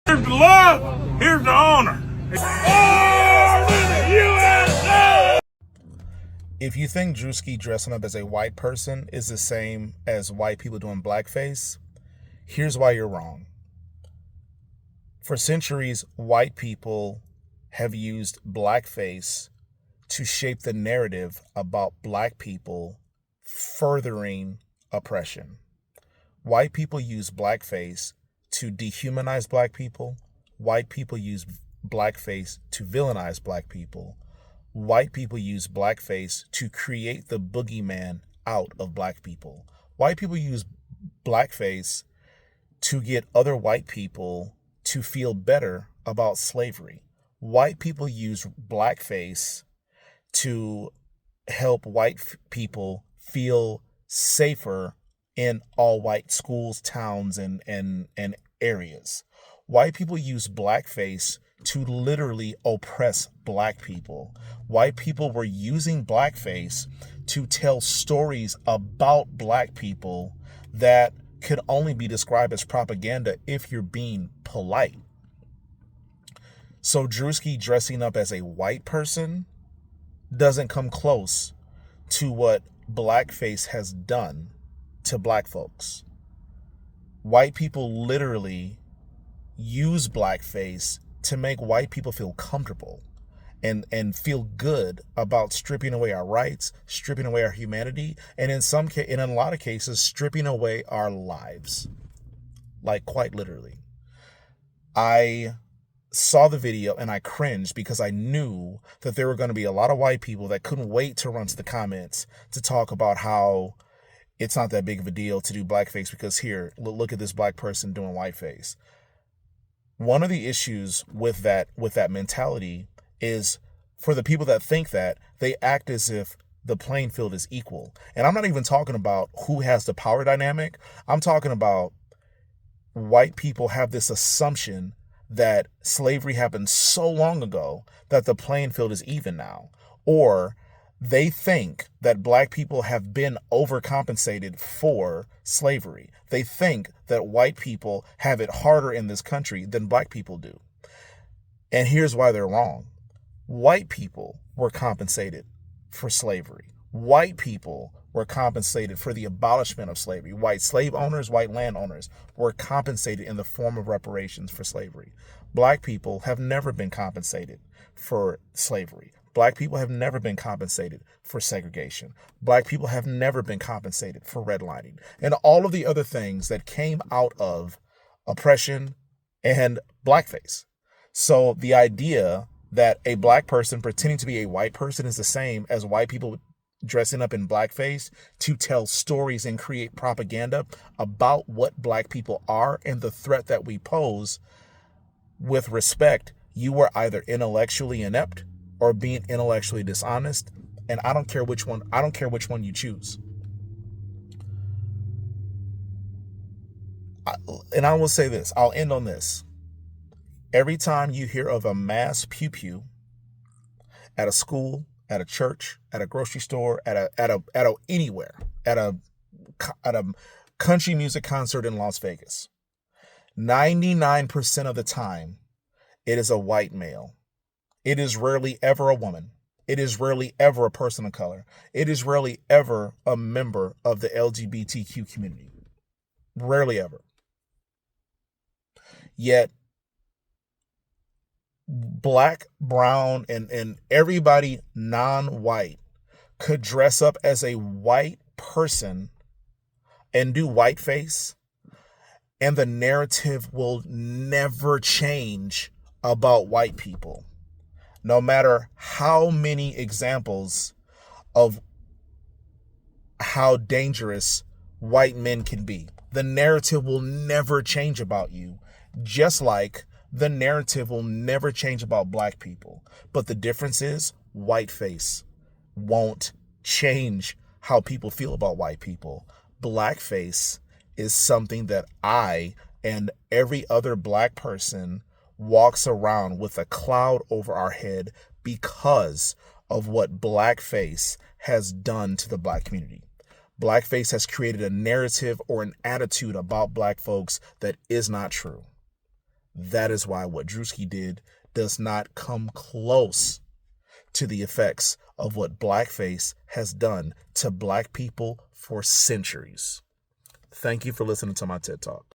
Here's the love, here's the honor. USA! If you think Drewski dressing up as a white person is the same as white people doing blackface, here's why you're wrong. For centuries, white people have used blackface to shape the narrative about black people, furthering oppression. White people use blackface to dehumanize black people. White people use blackface to villainize black people. White people use blackface to create the boogeyman out of black people. White people use blackface to get other white people to feel better about slavery. White people use blackface to help white people feel safer in all white schools, towns, and areas. White people use blackface to literally oppress black people. White people were using blackface to tell stories about black people that could only be described as propaganda if you're being polite. So Drewski dressing up as a white person doesn't come close to what blackface has done to black folks. White people literally use blackface to make white people feel comfortable and feel good about stripping away our rights, stripping away our humanity, and in a lot of cases, stripping away our lives. Like, quite literally. I saw the video and I cringed because I knew that there were going to be a lot of white people that couldn't wait to run to the comments to talk about how it's not that big of a deal to do blackface because here, look at this black person doing whiteface. One of the issues with that mentality is for the people that think that, they act as if the playing field is equal. And I'm not even talking about who has the power dynamic. I'm talking about white people have this assumption that slavery happened so long ago that the playing field is even now. Or they think that black people have been overcompensated for slavery. They think that white people have it harder in this country than black people do. And here's why they're wrong. White people were compensated for slavery. White people were compensated for the abolishment of slavery. White slave owners, white landowners were compensated in the form of reparations for slavery. Black people have never been compensated for slavery. Black people have never been compensated for segregation. Black people have never been compensated for redlining and all of the other things that came out of oppression and blackface. So the idea that a black person pretending to be a white person is the same as white people dressing up in blackface to tell stories and create propaganda about what black people are and the threat that we pose, with respect, you were either intellectually inept or being intellectually dishonest, and I don't care which one you choose. And I will say this, I'll end on this. Every time you hear of a mass pew-pew at a school, at a church, at a grocery store, anywhere, at a country music concert in Las Vegas, 99% of the time, it is a white male. It is rarely ever a woman. It is rarely ever a person of color. It is rarely ever a member of the LGBTQ community. Rarely ever. Yet, black, brown, and everybody non-white could dress up as a white person and do whiteface, and the narrative will never change about white people. No matter how many examples of how dangerous white men can be, the narrative will never change about you, just like the narrative will never change about black people. But the difference is whiteface won't change how people feel about white people. Blackface is something that I and every other black person walks around with a cloud over our head because of what blackface has done to the black community. Blackface has created a narrative or an attitude about black folks that is not true. That is why what Drewski did does not come close to the effects of what blackface has done to black people for centuries. Thank you for listening to my TED Talk.